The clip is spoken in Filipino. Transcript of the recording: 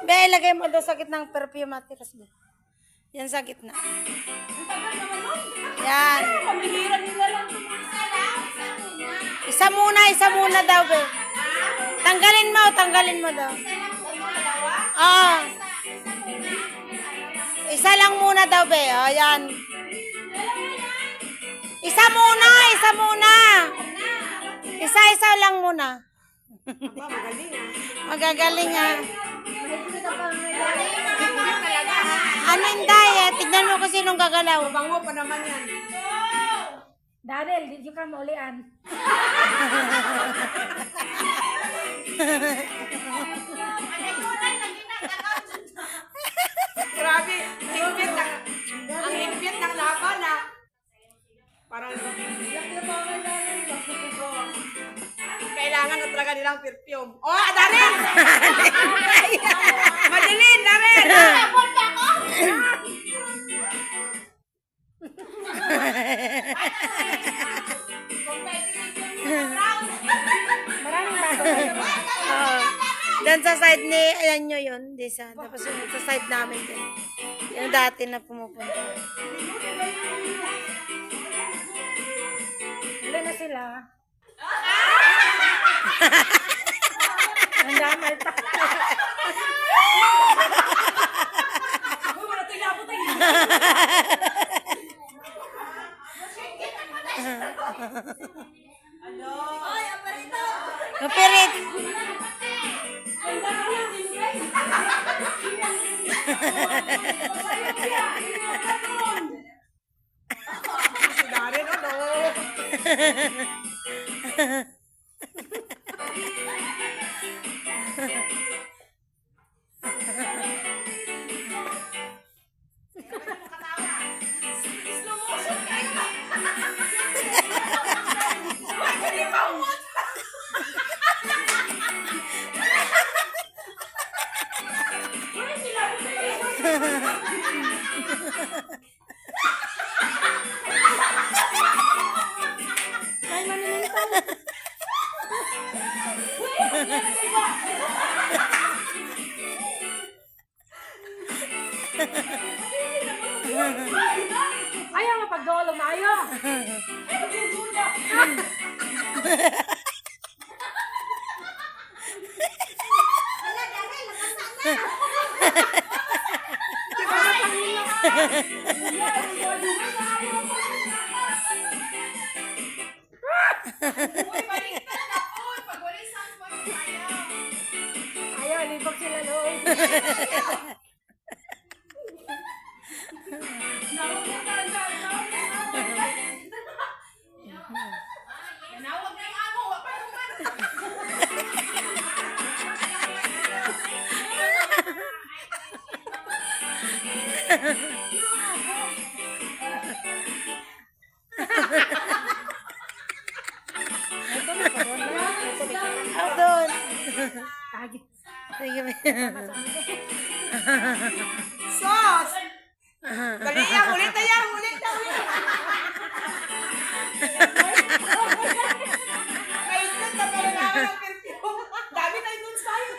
Be, ilagay mo doon sa gitna ng perfume at tiras mo. Yan sa gitna. Yan. Isa muna daw, be. Tanggalin mo daw. Oo. Isa lang muna daw, be. O, yan. Isa muna. Isa lang muna. Magagaling ha. Ano hindi eh? Tignan mo kasi nung gagalaw. Bango pa naman yan. Daniel, di ka maulian. Grabe, ang higpit ng laban ah. Parang kailangan na talaga nilang perfume. Oh, Darin! Madeline, Darin! Maraming bago. Dan sa side ni, ayan nyo yun, Disa. Tapos yung sa side namin din. Yung dati na pumupunta. Wala na sila. Ang damay pa. Kapirit! Si Darin, ano? Ay, manilitan. Ayaw mapag-dolo, Mayo. Ayaw, libag sila loob. Out doon. Kagi. Sige, be. Sos! Dali yan, ulit na yan, ulit na. Mainit na kailangan ng perfume. Dami tayo dun sa'yo.